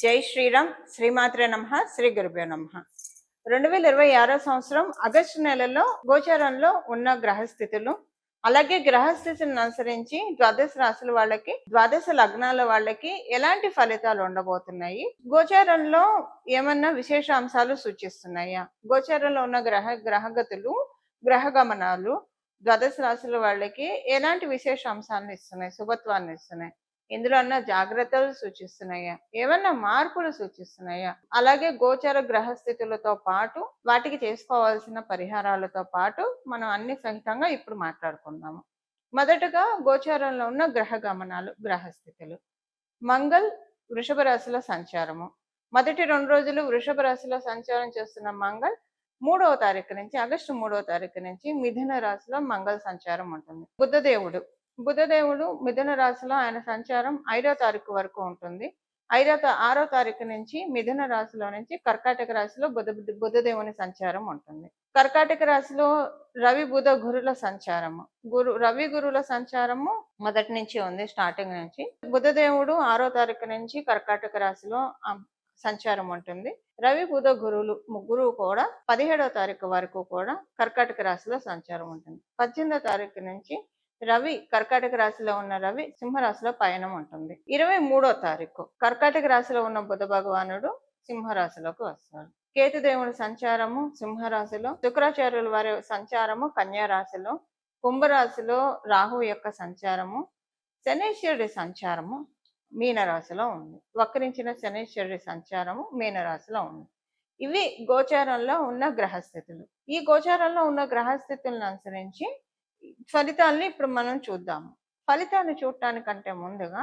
జై శ్రీరామ్. శ్రీమాత్రే నమః. శ్రీ గురుభ్యో నమః. 2026 సంవత్సరం ఆగస్టు నెలలో గోచారంలో ఉన్న గ్రహస్థితులు, అలాగే గ్రహస్థితులను అనుసరించి ద్వాదశ రాశుల వాళ్ళకి, ద్వాదశ లగ్నాల వాళ్ళకి ఎలాంటి ఫలితాలు ఉండబోతున్నాయి, గోచారంలో ఏమన్నా విశేష అంశాలు సూచిస్తున్నాయా, గోచారంలో ఉన్న గ్రహగతులు, గ్రహ గమనాలు ద్వాదశ రాశుల వాళ్ళకి ఎలాంటి విశేష అంశాలను ఇస్తున్నాయి, శుభత్వాన్ని ఇస్తున్నాయి, ఇందులో అన్న జాగ్రత్తలు సూచిస్తున్నాయా, ఏమన్నా మార్పులు సూచిస్తున్నాయా, అలాగే గోచర గ్రహస్థితులతో పాటు వాటికి చేసుకోవాల్సిన పరిహారాలతో పాటు మనం అన్ని సహితంగా ఇప్పుడు మాట్లాడుకుందాము. మొదటగా గోచారంలో ఉన్న గ్రహ గమనాలు, గ్రహస్థితులు. మంగళ్ వృషభ రాశిలో సంచారము. మొదటి 2 రోజులు వృషభ రాశిలో సంచారం చేస్తున్న మంగళ్ 3వ తారీఖు నుంచి, ఆగస్టు 3వ తారీఖు నుంచి మిథున రాశిలో మంగళ సంచారం ఉంటుంది. బుధదేవుడు మిథున రాశిలో ఆయన సంచారం 5వ తారీఖు వరకు ఉంటుంది. 6వ తారీఖు నుంచి మిథున రాశిలో నుంచి కర్కాటక రాశిలో బుధదేవుని సంచారం ఉంటుంది. కర్కాటక రాశిలో రవి బుధ గురుల సంచారము, రవి గురుల సంచారము మొదటి నుంచి ఉంది, స్టార్టింగ్ నుంచి. బుధదేవుడు 6వ తారీఖు నుంచి కర్కాటక రాశిలో సంచారం ఉంటుంది. రవి బుధ గురువులు ముగ్గురు కూడా 17వ తారీఖు వరకు కూడా కర్కాటక రాశిలో సంచారం ఉంటుంది. 18వ తారీఖు నుంచి రవి కర్కాటక రాశిలో ఉన్న రవి సింహరాశిలో పయనం ఉంటుంది. 23వ తారీఖు కర్కాటక రాశిలో ఉన్న బుధ భగవానుడు సింహరాశిలోకి వస్తాడు. కేతుదేవుని సంచారము సింహరాశిలో, శుక్రాచార్యుల వారి సంచారము కన్యా రాశిలో, కుంభరాశిలో రాహు యొక్క సంచారము, శనీశ్వరుడి సంచారము మీనరాశిలో ఉంది. వక్రించిన శనీశ్వరుడి సంచారము మీనరాశిలో ఉంది. ఇవి గోచారంలో ఉన్న గ్రహస్థితులు. ఈ గోచారంలో ఉన్న గ్రహస్థితులను అనుసరించి ఫలితాలని ఇప్పుడు మనం చూద్దాము. ఫలితాన్ని చూడటానికంటే ముందుగా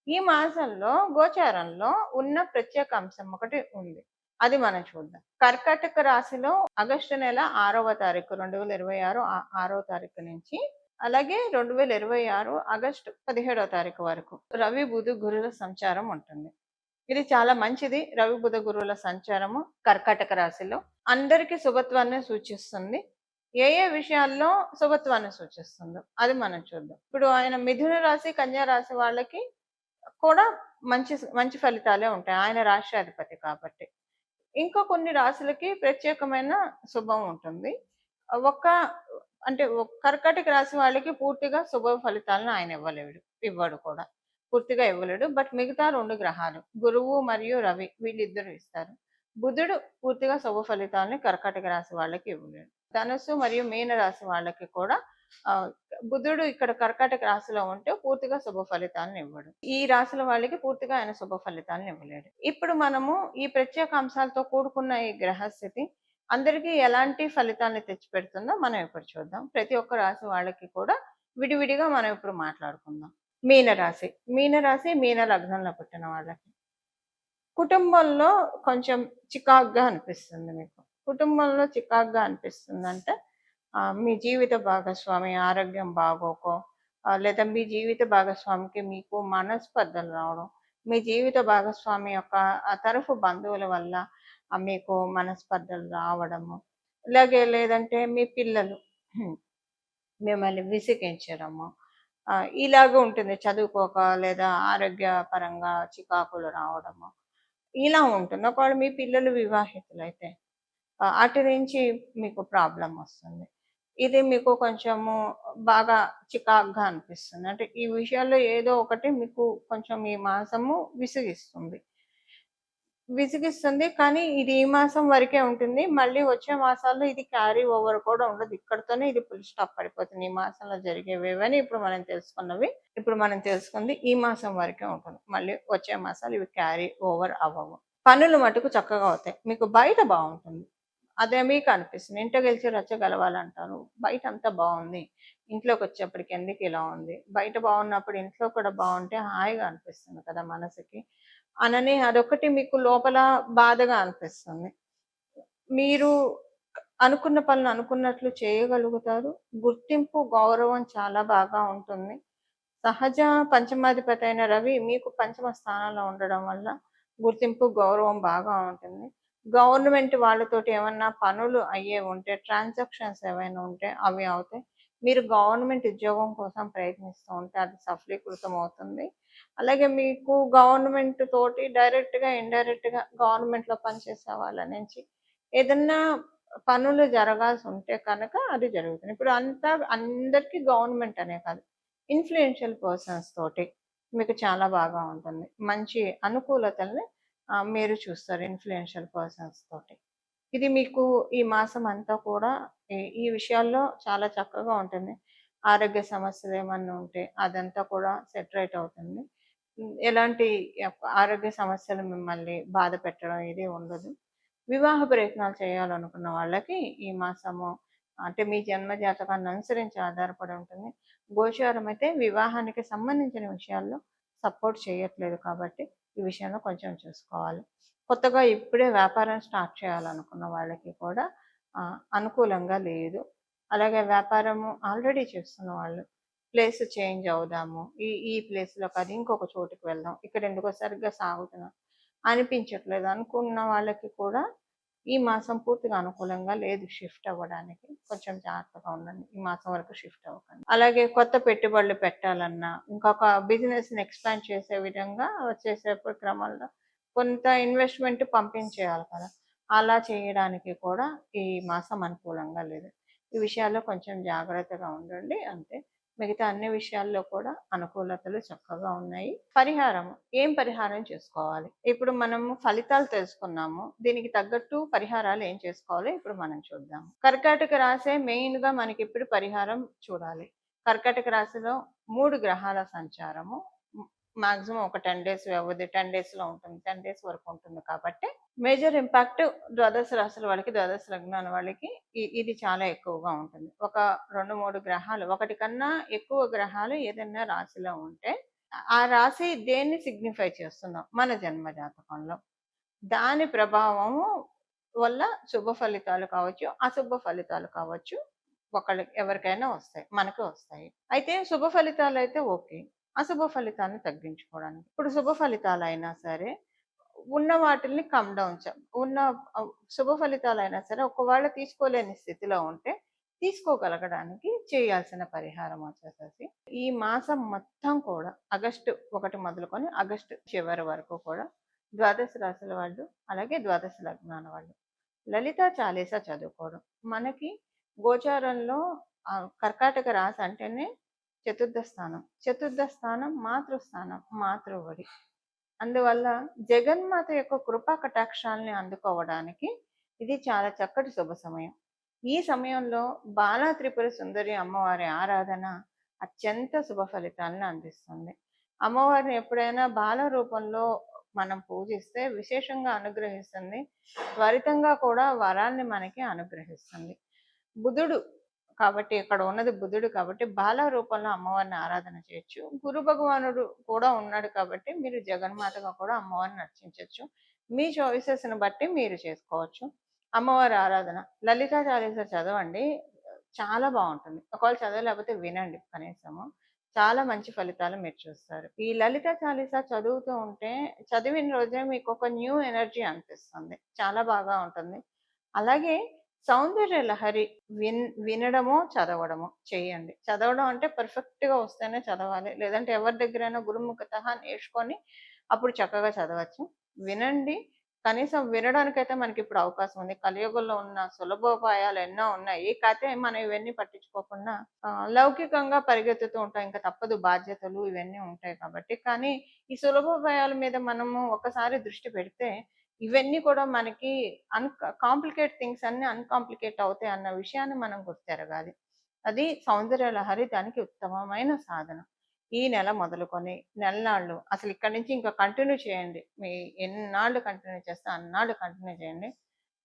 ఈ మాసంలో గోచారంలో ఉన్న ప్రత్యేక అంశం ఒకటి ఉంది, అది మనం చూద్దాం. కర్కాటక రాశిలో ఆగస్టు నెల 6వ తారీఖు 2026 6వ తారీఖు నుంచి, అలాగే 2026 ఆగస్టు 17వ తారీఖు వరకు రవి బుధ గురుల సంచారం ఉంటుంది. ఇది చాలా మంచిది. రవి బుధ గురువుల సంచారము కర్కాటక రాశిలో అందరికీ శుభత్వాన్ని సూచిస్తుంది. ఏ ఏ విషయాల్లో శుభత్వాన్ని సూచిస్తుందో అది మనం చూద్దాం. ఇప్పుడు ఆయన మిథున రాశి కన్యా రాశి వాళ్ళకి కూడా మంచి ఫలితాలే ఉంటాయి, ఆయన రాష్ట్రాధిపతి కాబట్టి. ఇంకా కొన్ని రాశులకి ప్రత్యేకమైన శుభం ఉంటుంది. అంటే కర్కాటక రాశి వాళ్ళకి పూర్తిగా శుభ ఫలితాలను ఆయన ఇవ్వడు కూడా, పూర్తిగా ఇవ్వలేడు. బట్ మిగతా 2 గ్రహాలు గురువు మరియు రవి వీళ్ళిద్దరూ ఇస్తారు. బుధుడు పూర్తిగా శుభ ఫలితాలని కర్కాటక రాశి వాళ్ళకి ఇవ్వలేడు. ధనుస్సు మరియు మీన రాశి వాళ్ళకి కూడా బుధుడు ఇక్కడ కర్కాటక రాశిలో ఉంటే పూర్తిగా శుభ ఫలితాలను ఇవ్వడు. ఈ రాశుల వాళ్ళకి పూర్తిగా ఆయన శుభ ఫలితాలను ఇవ్వలేడు. ఇప్పుడు మనము ఈ ప్రత్యేక అంశాలతో కూడుకున్న ఈ గ్రహస్థితి అందరికీ ఎలాంటి ఫలితాలను తెచ్చిపెడుతుందో మనం ఇప్పుడు చూద్దాం. ప్రతి ఒక్క రాశి వాళ్ళకి కూడా విడివిడిగా మనం ఇప్పుడు మాట్లాడుకుందాం. మీనరాశి. మీన లగ్నంలో పుట్టిన వాళ్ళకి కుటుంబంలో కొంచెం చికాగ్గా అనిపిస్తుంది. మీకు కుటుంబంలో చికాగ్గా అనిపిస్తుందంటే మీ జీవిత భాగస్వామి ఆరోగ్యం బాగోకో, లేదా మీ జీవిత భాగస్వామికి మీకు మనస్పర్ధలు రావడం, మీ జీవిత భాగస్వామి యొక్క తరఫు బంధువుల వల్ల మీకు మనస్పర్ధలు రావడము, లేదంటే మీ పిల్లలు మిమ్మల్ని విసిగించడము, ఇలాగ ఉంటుంది. చదువుకోక లేదా ఆరోగ్యపరంగా చికాకులు రావడము ఇలా ఉంటుంది. ఒకవేళ మీ పిల్లలు వివాహితులైతే అటు నుంచి మీకు ప్రాబ్లం వస్తుంది. ఇది మీకు కొంచెము బాగా చికాకుగా అనిపిస్తుంది. అంటే ఈ విషయాల్లో ఏదో ఒకటి మీకు కొంచెం ఈ మాసము విసిగిస్తుంది. కానీ ఇది ఈ మాసం వరకే ఉంటుంది. మళ్ళీ వచ్చే మాసాల్లో ఇది క్యారీ ఓవర్ కూడా ఉండదు. ఇక్కడతోనే ఇది ఫుల్ స్టాప్ పడిపోతుంది. ఈ మాసంలో జరిగేవేవని ఇప్పుడు మనం తెలుసుకుంది ఈ మాసం వరకే ఉంటుంది. మళ్ళీ వచ్చే మాసాలు ఇవి క్యారీ ఓవర్ అవ్వవు. పనులు మటుకు చక్కగా అవుతాయి. మీకు బయట బాగుంటుంది, అదే మీకు అనిపిస్తుంది. ఇంట్లో గెలిచి రచ్చ గెలవాలంటారు. బయట అంతా బాగుంది, ఇంట్లోకి వచ్చేప్పటికి ఎందుకు ఇలా ఉంది, బయట బాగున్నప్పుడు ఇంట్లో కూడా బాగుంటే హాయిగా అనిపిస్తుంది కదా మనసుకి అనని అదొకటి మీకు లోపల బాధగా అనిపిస్తుంది. మీరు అనుకున్న పనులు అనుకున్నట్లు చేయగలుగుతారు. గుర్తింపు గౌరవం చాలా బాగా ఉంటుంది. సహజ పంచమాధిపతి అయిన రవి మీకు పంచమ స్థానంలో ఉండడం వల్ల గుర్తింపు గౌరవం బాగా ఉంటుంది. గవర్నమెంట్ వాళ్ళతోటి ఏమన్నా పనులు అయ్యే ఉంటే, ట్రాన్సాక్షన్స్ ఏమైనా ఉంటే అవి అవుతాయి. మీరు గవర్నమెంట్ ఉద్యోగం కోసం ప్రయత్నిస్తూ ఉంటే అది సఫలీకృతం అవుతుంది. అలాగే మీకు గవర్నమెంట్ తోటి డైరెక్ట్‌గా, ఇండైరెక్ట్‌గా గవర్నమెంట్‌లో పనిచేసే వాళ్ళ నుంచి ఏదన్నా పనులు జరగాల్సుంటే కనుక అది జరుగుతుంది. ఇప్పుడు అంతా అందరికీ గవర్నమెంట్ అనే కాదు. ఇన్‌ఫ్లుయెన్షియల్ పర్సన్స్ తోటి మీకు చాలా బాగా ఉంటుంది. మంచి అనుకూలతల్ని మీరు చూస్తారు ఇన్‌ఫ్లుయెన్షియల్ పర్సన్స్ తోటి. ఇది మీకు ఈ మాసం అంతా కూడా ఈ విషయాల్లో చాలా చక్కగా ఉంటుంది. ఆరోగ్య సమస్యలేమన్నా ఉంటే అదంతా కూడా సెటరేట్ అవుతుంది. ఎలాంటి ఆరోగ్య సమస్యలు మిమ్మల్ని బాధ పెట్టడం ఇది ఉండదు. వివాహ ప్రయత్నాలు చేయాలనుకున్న వాళ్ళకి ఈ మాసము అంటే మీ జన్మ జాతకాన్ని అనుసరించి ఆధారపడి ఉంటుంది. గోచారం అయితే వివాహానికి సంబంధించిన విషయాల్లో సపోర్ట్ చేయట్లేదు కాబట్టి ఈ విషయంలో కొంచెం చూసుకోవాలి. కొత్తగా ఇప్పుడే వ్యాపారం స్టార్ట్ చేయాలనుకున్న వాళ్ళకి కూడా అనుకూలంగా లేదు. అలాగే వ్యాపారము ఆల్రెడీ చేస్తున్న వాళ్ళు ప్లేస్ చేంజ్ అవుదాము. ఈ ఈ ప్లేస్‌లో కాదు ఇంకొక చోటుకి వెళ్దాం. ఇక్కడ ఎందుకో సరిగ్గా సాగుతున్నాం అనిపించట్లేదు అనుకున్న వాళ్ళకి కూడా ఈ మాసం పూర్తిగా అనుకూలంగా లేదు షిఫ్ట్ అవ్వడానికి. కొంచెం జాగ్రత్తగా ఉండండి. ఈ మాసం వరకు షిఫ్ట్ అవ్వకండి. అలాగే కొత్త పెట్టుబడులు పెట్టాలన్నా, ఇంకొక బిజినెస్‌ని ఎక్స్‌పాండ్ చేసే విధంగా చేసేప్పుడు క్రమంలో కొంత ఇన్వెస్ట్‌మెంట్ పంపించేయాలి కదా! అలా చేయడానికి కూడా ఈ మాసం అనుకూలంగా లేదు. ఈ విషయాల్లో కొంచెం జాగ్రత్తగా ఉండండి అంతే. మిగతా అన్ని విషయాల్లో కూడా అనుకూలతలు చక్కగా ఉన్నాయి. పరిహారం ఏం పరిహారం చేసుకోవాలి? ఇప్పుడు మనము ఫలితాలు తెలుసుకున్నాము. దీనికి తగ్గట్టు పరిహారాలు ఏం చేసుకోవాలో ఇప్పుడు మనం చూద్దాం. కర్కాటక రాశే మెయిన్‌గా మనకిప్పుడు పరిహారం చూడాలి. కర్కాటక రాశిలో 3 గ్రహాల సంచారము మాక్సిమం ఒక 10 డేస్ వ్యవధి 10 డేస్‌లో ఉంటుంది. 10 డేస్ వరకు ఉంటుంది కాబట్టి మేజర్ ఇంపాక్ట్ ద్వాదశ రాశుల వాళ్ళకి, ద్వాదశ లగ్నాల వాళ్ళకి ఇది చాలా ఎక్కువగా ఉంటుంది. ఒక 2, 3 గ్రహాలు ఒకటి కన్నా ఎక్కువ గ్రహాలు ఏదైనా రాశిలో ఉంటే ఆ రాశి దేన్ని సిగ్నిఫై చేస్తుందో మన జన్మ జాతకంలో. దాని ప్రభావము వల్ల శుభ ఫలితాలు కావచ్చు, అశుభ ఫలితాలు కావచ్చు. ఒకళ్ళకి ఎవరికైనా వస్తాయి. మనకు వస్తాయి. అయితే శుభ ఫలితాలైతే ఓకే. అశుభ ఫలితాన్ని తగ్గించుకోవడానికి. ఇప్పుడు శుభ ఫలితాలైనా సరే ఉన్న వాటిల్ని కమ్ డౌన్ ఉన్న శుభ ఫలితాలైనా సరే ఒకవేళ తీసుకోలేని స్థితిలో ఉంటే తీసుకోగలగడానికి చేయాల్సిన పరిహారం వచ్చేసేసి ఈ మాసం మొత్తం కూడా ఆగస్టు 1 మొదలుకొని ఆగస్టు చివరి వరకు కూడా ద్వాదశ రాశుల వాళ్ళు అలాగే ద్వాదశ లగ్నాల వాళ్ళు లలిత చాలీసా చదువుకోవడం. మనకి గోచారంలో కర్కాటక రాశి అంటేనే చతుర్థ స్థానం. చతుర్థ స్థానం మాతృస్థానం, మాతృవడి. అందువల్ల జగన్మాత యొక్క కృపా కటాక్షాలని అందుకోవడానికి ఇది చాలా చక్కటి శుభ సమయం. ఈ సమయంలో బాలా త్రిపుర సుందరి అమ్మవారి ఆరాధన అత్యంత శుభ ఫలితాలను అందిస్తుంది. అమ్మవారిని ఎప్పుడైనా బాల రూపంలో మనం పూజిస్తే విశేషంగా అనుగ్రహిస్తుంది. త్వరితంగా కూడా వరాల్ని మనకి అనుగ్రహిస్తుంది. బుధుడు కాబట్టి ఇక్కడ ఉన్నది బుధుడు కాబట్టి బాల రూపంలో అమ్మవారిని ఆరాధన చేయొచ్చు. గురు భగవానుడు కూడా ఉన్నాడు కాబట్టి మీరు జగన్మాతగా కూడా అమ్మవారిని అర్చించవచ్చు. మీ చాయిసెస్ని బట్టి మీరు చేసుకోవచ్చు. అమ్మవారి ఆరాధన లలితా చాలీసా చదవండి. చాలా బాగుంటుంది. ఒకవేళ చదవలేకపోతే వినండి కనీసము. చాలా మంచి ఫలితాలు మీరు చూస్తారు. ఈ లలిత చాలీసా చదువుతూ ఉంటే చదివిన రోజే మీకు ఒక న్యూ ఎనర్జీ అనిపిస్తుంది. చాలా బాగా ఉంటుంది. అలాగే సౌందర్య లహరి వినడమో చదవడమో చేయండి. చదవడం అంటే పర్ఫెక్ట్‌గా వస్తేనే చదవాలి. లేదంటే ఎవరి దగ్గరైనా గురుముఖతః నేర్చుకొని అప్పుడు చక్కగా చదవచ్చు. వినండి. కనీసం వినడానికైతే మనకిప్పుడు అవకాశం ఉంది. కలియుగంలో ఉన్న సులభోపాయాలు ఎన్నో ఉన్నాయి. కాతే మనం ఇవన్నీ పట్టించుకోకుండా లౌకికంగా పరిగెత్తుతూ ఉంటాం. ఇంక తప్పదు బాధ్యతలు ఇవన్నీ ఉంటాయి కాబట్టి. కానీ ఈ సులభోపాయాల మీద మనము ఒక్కసారి దృష్టి పెడితే ఇవన్నీ కూడా మనకి కాంప్లికేట్ థింగ్స్ అన్నీ అన్‌కాంప్లికేట్ అవుతాయి అన్న విషయాన్ని మనం గుర్తెరగాలి. అది సౌందర్య లహరి దానికి ఉత్తమమైన సాధనం. ఈ నెల మొదలుకొని నెలనాళ్ళు అసలు ఇక్కడి నుంచి ఇంకా కంటిన్యూ చేయండి. మీ ఎన్నాళ్ళు కంటిన్యూ చేస్తే అన్నాళ్ళు కంటిన్యూ చేయండి.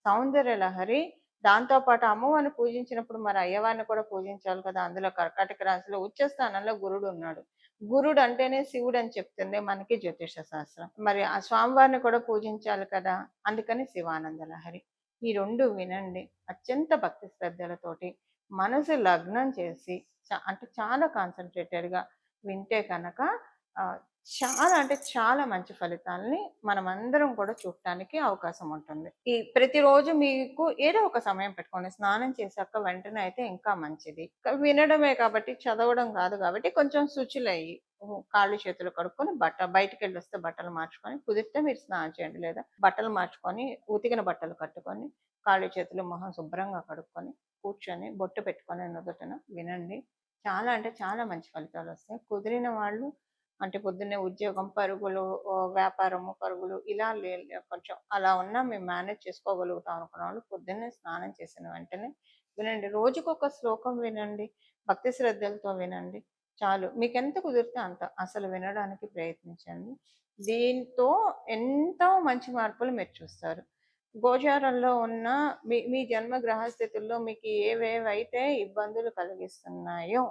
సౌందర్య లహరి దాంతో పాటు అమ్మవారిని పూజించినప్పుడు మరి అయ్యవారిని కూడా పూజించాలి కదా! అందులో కర్కాటక రాశిలో ఉచ్చ స్థానంలో గురుడు ఉన్నాడు. గురుడు అంటేనే శివుడు అని చెప్తుంది మనకి జ్యోతిష శాస్త్రం. మరి ఆ స్వామివారిని కూడా పూజించాలి కదా! అందుకని శివానంద లహరి. ఈ 2 వినండి. అత్యంత భక్తి శ్రద్ధలతోటి మనసు లగ్నం చేసి అంటే చాలా కాన్సంట్రేటెడ్‌గా వింటే కనుక చాలా అంటే చాలా మంచి ఫలితాల్ని మనమందరం కూడా చూడటానికి అవకాశం ఉంటుంది. ఈ ప్రతిరోజు మీకు ఏదో ఒక సమయం పెట్టుకోండి. స్నానం చేశాక వెంటనే అయితే ఇంకా మంచిది. వినడమే కాబట్టి చదవడం కాదు కాబట్టి కొంచెం శుచిలయ్యి కాళ్ళు చేతులు కడుక్కొని బయటికెళ్ళొస్తే బట్టలు మార్చుకొని కుదిరితే మీరు స్నానం చేయండి. లేదా బట్టలు మార్చుకొని ఉతికిన బట్టలు కట్టుకొని కాళ్ళు చేతులు మొహం శుభ్రంగా కడుక్కొని కూర్చొని బొట్టు పెట్టుకొని నుదుటిన వినండి. చాలా అంటే చాలా మంచి ఫలితాలొస్తాయి. కుదిరిన వాళ్ళు అంటే పొద్దున్నే ఉద్యోగం, పరుగులు, వ్యాపారము, పరుగులు ఇలా కొంచెం అలా ఉన్నా మేము మేనేజ్ చేసుకోగలుగుతాం అనుకున్న వాళ్ళు పొద్దున్నే స్నానం చేసిన వెంటనే వినండి. రోజుకొక శ్లోకం వినండి. భక్తి శ్రద్ధలతో వినండి. చాలు. మీకెంత కుదిరితే అంత. అసలు వినడానికి ప్రయత్నించండి. దీంతో ఎంతో మంచి మార్పులు మీరు చూస్తారు. గోచారంలో ఉన్న మీ మీ జన్మ గ్రహస్థితుల్లో మీకు ఏవేవైతే ఇబ్బందులు కలిగిస్తున్నాయో,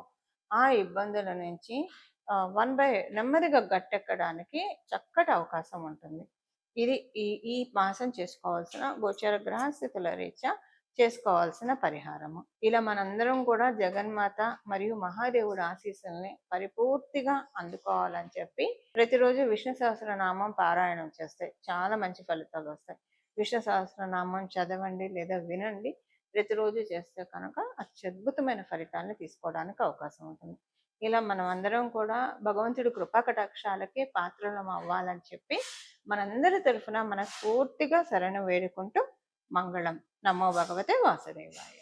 ఆ ఇబ్బందుల నుంచి వన్ బై నెమ్మదిగా గట్టెక్కడానికి చక్కటి అవకాశం ఉంటుంది. ఇది ఈ ఈ మాసం చేసుకోవాల్సిన గోచర గ్రహస్థితుల రీత్యా చేసుకోవాల్సిన పరిహారము. ఇలా మనందరం కూడా జగన్మాత మరియు మహాదేవుడి ఆశీస్సుల్ని పరిపూర్తిగా అందుకోవాలని చెప్పి ప్రతిరోజు విష్ణు సహస్రనామం పారాయణం చేస్తే చాలా మంచి ఫలితాలు వస్తాయి. విష్ణు సహస్రనామం చదవండి లేదా వినండి. ప్రతిరోజు చేస్తే కనుక అత్యద్భుతమైన ఫలితాలను తీసుకోవడానికి అవకాశం ఉంటుంది. ఇలా మనం అందరం కూడా భగవంతుడి కృపా కటాక్షాలకి పాత్రలం అవ్వాలని చెప్పి మనందరి తరఫున మనస్ఫూర్తిగా శరణు వేడుకుంటూ మంగళం. నమో భగవతే వాసుదేవాయ.